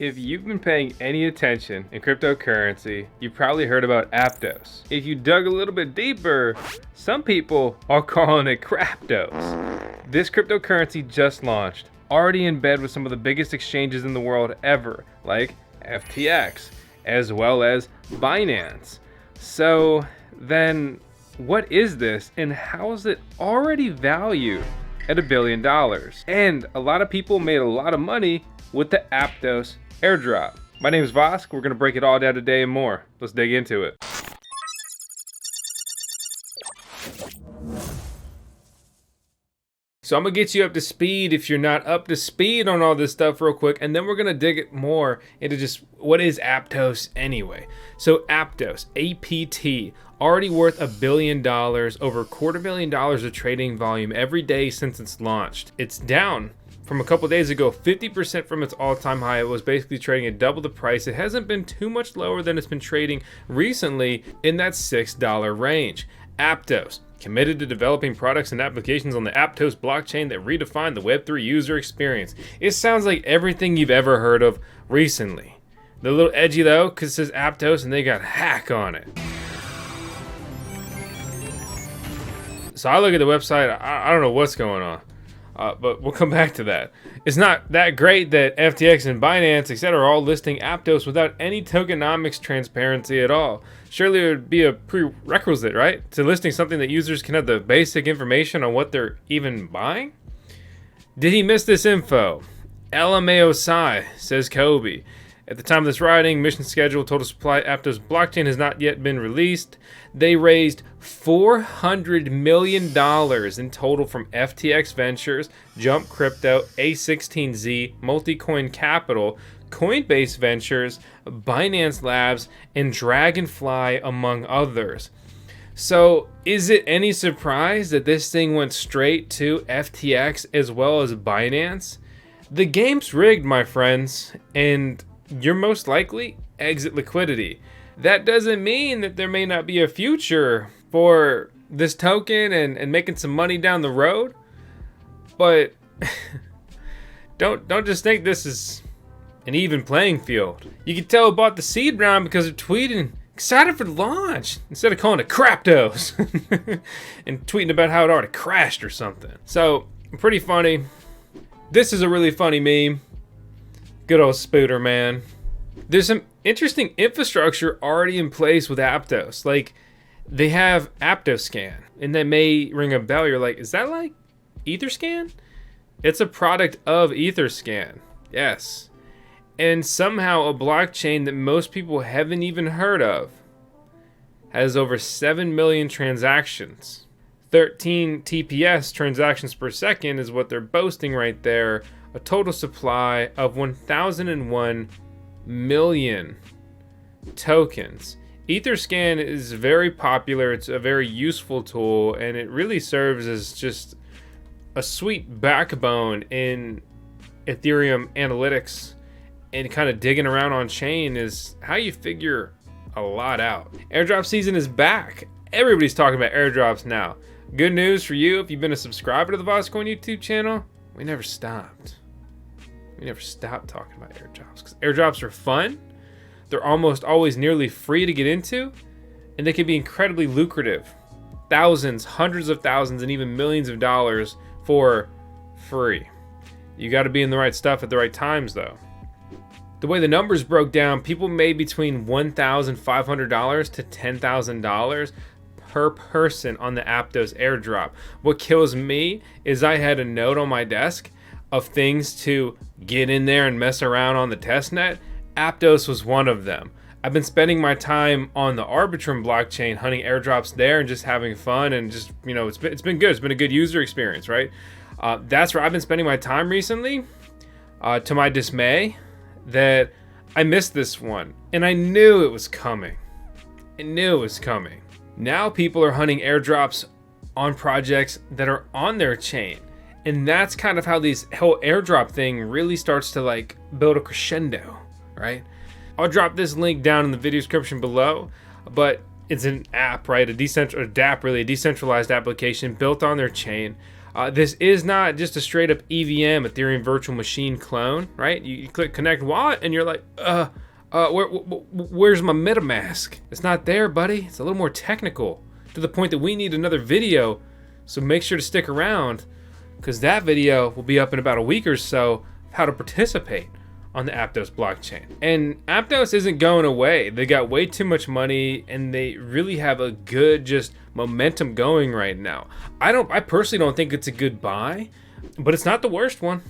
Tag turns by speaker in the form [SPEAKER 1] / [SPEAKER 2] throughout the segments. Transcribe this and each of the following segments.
[SPEAKER 1] If you've been paying any attention in cryptocurrency, you probably heard about Aptos. If you dug a little bit deeper, some people are calling it CRAPtos. This cryptocurrency just launched, already in bed with some of the biggest exchanges in the world ever, like FTX, as well as Binance. So then, what is this and how is it already valued at $1 billion? And a lot of people made a lot of money with the Aptos airdrop. My name is Vosk. We're going to break it all down today and more. Let's dig into it. So I'm going to get you up to speed if you're not up to speed on all this stuff real quick, and then we're going to dig it more into just what is Aptos anyway. So Aptos APT, already worth $1 billion, over $250,000 of trading volume every day since it's launched. It's down from a couple days ago, 50% from its all-time high. It was basically trading at double the price. It hasn't been too much lower than it's been trading recently in that $6 range. Aptos, committed to developing products and applications on the Aptos blockchain that redefine the Web3 user experience. It sounds like everything you've ever heard of recently. They're a little edgy though, because it says Aptos and they got hack on it. So I look at the website, I don't know what's going on. But we'll come back to that. It's not that great that FTX and Binance, etc., are all listing Aptos without any tokenomics transparency at all. Surely it would be a prerequisite, right? To listing something that users can have the basic information on what they're even buying? Did he miss this info? LMAO Psi, says Kobe. At the time of this writing, mission schedule, total supply, Aptos blockchain has not yet been released. They raised $400 million in total from FTX Ventures, Jump Crypto, A16Z, Multicoin Capital, Coinbase Ventures, Binance Labs, and Dragonfly, among others. So is it any surprise that this thing went straight to FTX as well as Binance? The game's rigged, my friends, and you're most likely exit liquidity. That doesn't mean that there may not be a future for this token and making some money down the road, but don't just think this is an even playing field. You can tell about the seed round because they're tweeting excited for the launch instead of calling it CRAPtos and tweeting about how it already crashed or something. So pretty funny. This is a really funny meme. Good old Spooter, man. There's some interesting infrastructure already in place with Aptos. Like, they have AptoScan, and that may ring a bell. You're like, is that like Etherscan? It's a product of Etherscan, yes. And somehow a blockchain that most people haven't even heard of has over 7 million transactions. 13 TPS, transactions per second, is what they're boasting right there. A total supply of 1,001 million tokens. Etherscan is very popular. It's a very useful tool, and it really serves as just a sweet backbone in Ethereum analytics, and kind of digging around on chain is how you figure a lot out. Airdrop season is back. Everybody's talking about airdrops now. Good news for you if you've been a subscriber to the VoskCoin YouTube channel. We never stopped. We never stopped talking about airdrops because airdrops are fun. They're almost always nearly free to get into, and they can be incredibly lucrative. Thousands, hundreds of thousands, and even millions of dollars for free. You got to be in the right stuff at the right times, though. The way the numbers broke down, people made between $1,500 to $10,000 per person on the Aptos airdrop. What kills me is I had a note on my desk of things to get in there and mess around on the testnet. Aptos was one of them. I've been spending my time on the Arbitrum blockchain hunting airdrops there and just having fun, and just, you know, it's been good. It's been a good user experience, right? That's where I've been spending my time recently. To my dismay, that I missed this one, and I knew it was coming. I knew it was coming. Now people are hunting airdrops on projects that are on their chain. And that's kind of how this whole airdrop thing really starts to like build a crescendo, right? I'll drop this link down in the video description below, but it's an app, right? A dApp, really, a decentralized application built on their chain. This is not just a straight up EVM, Ethereum Virtual Machine clone, right? You click connect wallet and you're like, where's my MetaMask? It's not there, buddy. It's a little more technical, to the point that we need another video. So make sure to stick around, because that video will be up in about a week or so, how to participate on the Aptos blockchain. And Aptos isn't going away. They got way too much money and they really have a good just momentum going right now. I personally don't think it's a good buy, but it's not the worst one.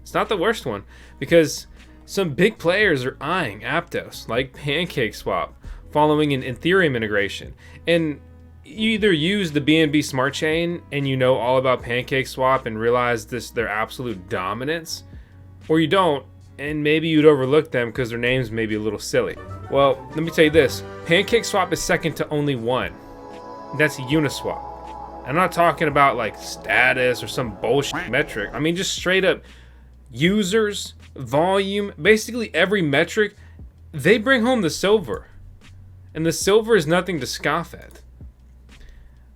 [SPEAKER 1] It's not the worst one, because some big players are eyeing Aptos, like PancakeSwap, following an Ethereum integration. And you either use the BNB Smart Chain and you know all about PancakeSwap and realize their absolute dominance, or you don't, and maybe you'd overlook them because their names may be a little silly. Well, let me tell you this. PancakeSwap is second to only one. That's Uniswap. I'm not talking about like status or some bullshit metric. I mean, just straight up users, volume, basically every metric. They bring home the silver. And the silver is nothing to scoff at.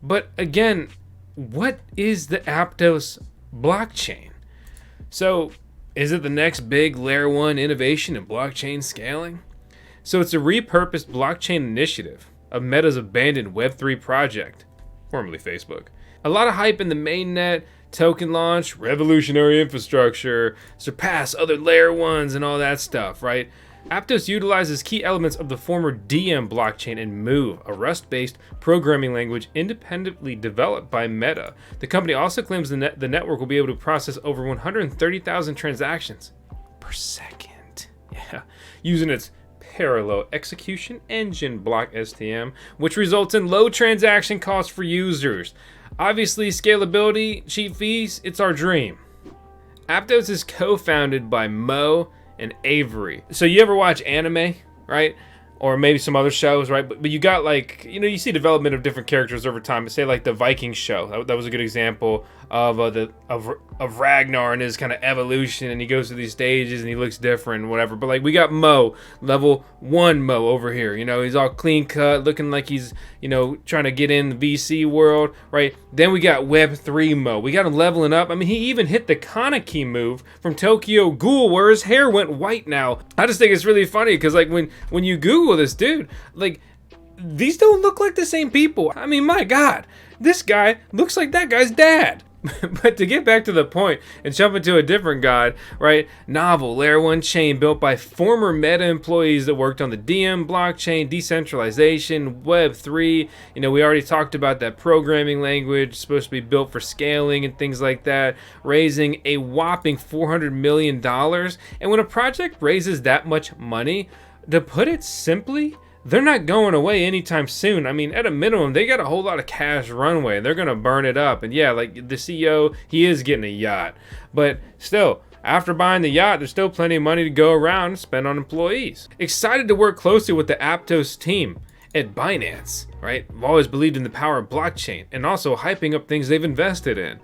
[SPEAKER 1] But again, what is the Aptos blockchain? So, is it the next big layer 1 innovation in blockchain scaling? So it's a repurposed blockchain initiative of Meta's abandoned Web3 project, formerly Facebook. A lot of hype in the mainnet, token launch, revolutionary infrastructure, surpass other layer 1s and all that stuff, right? Aptos utilizes key elements of the former DM blockchain and Move, a Rust-based programming language independently developed by Meta. The company also claims the network will be able to process over 130,000 transactions per second. Yeah, using its parallel execution engine BlockSTM, which results in low transaction costs for users. Obviously, scalability, cheap fees, it's our dream. Aptos is co-founded by Mo and Avery. So you ever watch anime, right? Or maybe some other shows, right? But you got like, you see development of different characters over time. Say like the Viking show. That was a good example of Ragnar and his kind of evolution, and he goes through these stages and he looks different and whatever. But like we got Mo, level 1 Mo over here. He's all clean cut, looking like he's, trying to get in the VC world, right? Then we got Web 3 Mo. We got him leveling up. I mean, he even hit the Kaneki move from Tokyo Ghoul, where his hair went white now. I just think it's really funny because like when you Google this dude, like these don't look like the same people. I mean, my God, this guy looks like that guy's dad. But to get back to the point and jump into a different god, right? Novel layer 1 chain built by former Meta employees that worked on the DM blockchain, decentralization, Web 3. We already talked about that programming language supposed to be built for scaling and things like that, raising a whopping $400 million. And when a project raises that much money, to put it simply, they're not going away anytime soon. I mean, at a minimum, they got a whole lot of cash runway. They're going to burn it up. And yeah, like the CEO, he is getting a yacht. But still, after buying the yacht, there's still plenty of money to go around and spend on employees. Excited to work closely with the Aptos team at Binance, right? I've always believed in the power of blockchain and also hyping up things they've invested in.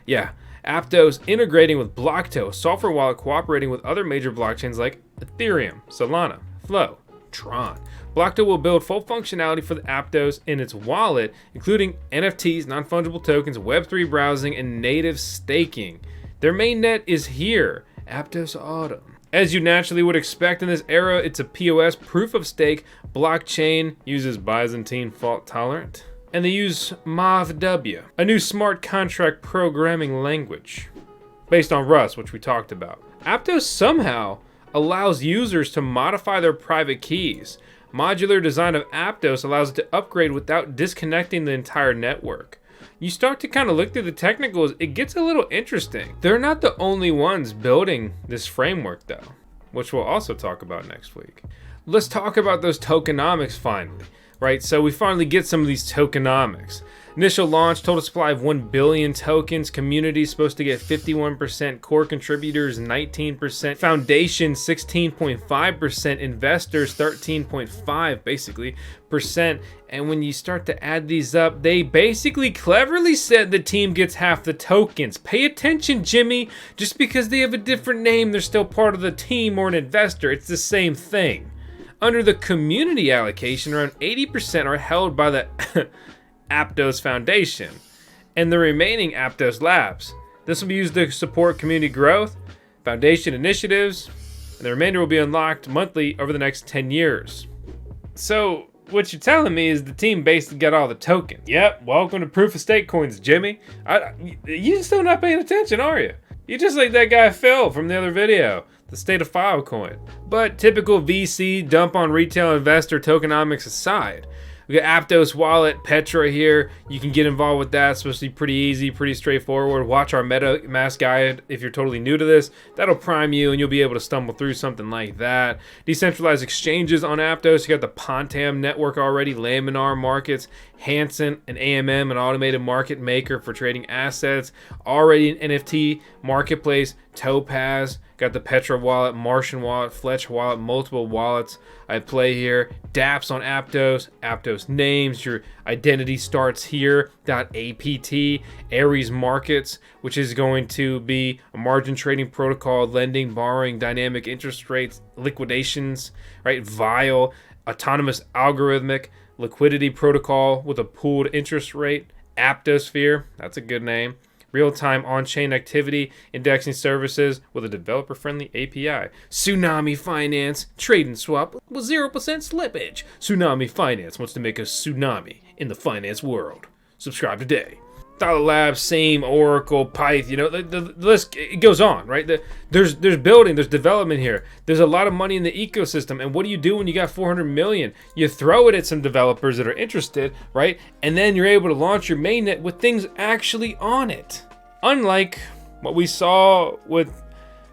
[SPEAKER 1] Yeah, Aptos integrating with Blockto, software wallet cooperating with other major blockchains like Ethereum, Solana, Flow, Tron. Blockto will build full functionality for the Aptos in its wallet, including NFTs, non-fungible tokens, Web3 browsing, and native staking. Their mainnet is here, Aptos Autumn. As you naturally would expect in this era, it's a POS, proof of stake, blockchain, uses Byzantine fault tolerant, and they use MAVW, a new smart contract programming language, based on Rust, which we talked about. Aptos somehow allows users to modify their private keys. Modular design of Aptos allows it to upgrade without disconnecting the entire network. You start to kind of look through the technicals, it gets a little interesting. They're not the only ones building this framework though, which we'll also talk about next week. Let's talk about those tokenomics finally, right? So we finally get some of these tokenomics. Initial launch, total supply of 1 billion tokens. Community supposed to get 51%. Core contributors 19%. Foundation 16.5%. Investors 13.5% basically percent. And when you start to add these up, they basically cleverly said the team gets half the tokens. Pay attention, Jimmy. Just because they have a different name, they're still part of the team or an investor. It's the same thing. Under the community allocation, around 80% are held by the Aptos Foundation. and the remaining Aptos labs. This will be used to support community growth, foundation initiatives, and the remainder will be unlocked monthly over the next 10 years. So, what you're telling me is the team basically got all the tokens. Yep, welcome to proof of stake coins, Jimmy. You still not paying attention, are you? You're just like that guy Phil from the other video, the state of file coin. But typical VC dump on retail investor tokenomics aside, we got Aptos Wallet, Petra here. You can get involved with that, especially pretty easy, pretty straightforward. Watch our MetaMask guide if you're totally new to this. That'll prime you and you'll be able to stumble through something like that. Decentralized exchanges on Aptos. You got the Pontam network already, Laminar Markets, Hansen, an AMM, an automated market maker for trading assets. Already an NFT marketplace, Topaz. Got the Petra wallet, Martian wallet, Fletch wallet, multiple wallets I play here. dApps on Aptos, Aptos names, your identity starts here. .apt, Aries Markets, which is going to be a margin trading protocol, lending, borrowing, dynamic interest rates, liquidations, right? Vile, autonomous algorithmic liquidity protocol with a pooled interest rate. Aptosphere, that's a good name. Real-time on-chain activity indexing services with a developer-friendly API. Tsunami Finance, trade and swap with 0% slippage. Tsunami Finance wants to make a tsunami in the finance world. Subscribe today. Dollar Labs, same Oracle, Python, you know, the list, it goes on, right? There's building, there's development here. There's a lot of money in the ecosystem. And what do you do when you got 400 million? You throw it at some developers that are interested, right? And then you're able to launch your mainnet with things actually on it. Unlike what we saw with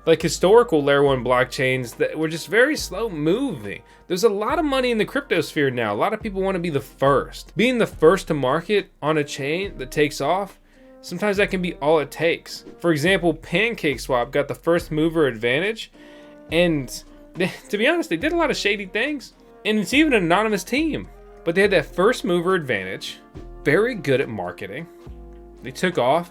[SPEAKER 1] like historical layer 1 blockchains that were just very slow moving. There's a lot of money in the cryptosphere now. A lot of people want to be the first. Being the first to market on a chain that takes off, sometimes that can be all it takes. For example, PancakeSwap got the first mover advantage, and to be honest, they did a lot of shady things. And it's even an anonymous team. But they had that first mover advantage, very good at marketing. They took off,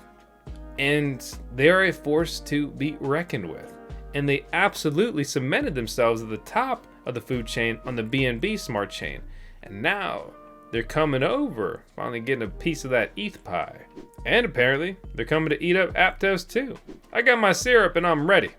[SPEAKER 1] and they are a force to be reckoned with. And they absolutely cemented themselves at the top of the food chain on the BNB smart chain. And now they're coming over, finally getting a piece of that ETH pie. And apparently they're coming to eat up Aptos too. I got my syrup and I'm ready.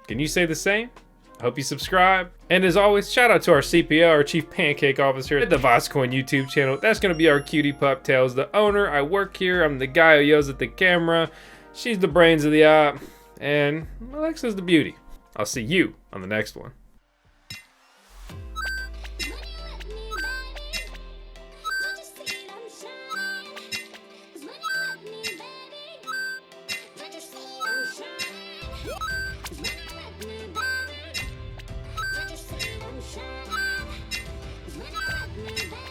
[SPEAKER 1] Can you say the same? I hope you subscribe. And as always, shout out to our CPO, our Chief Pancake Officer at the VoskCoin YouTube channel. That's gonna be our cutie pup Tails, the owner. I work here, I'm the guy who yells at the camera. She's the brains of the op, and Alexa's the beauty. I'll see you on the next one.
[SPEAKER 2] When you let me, baby.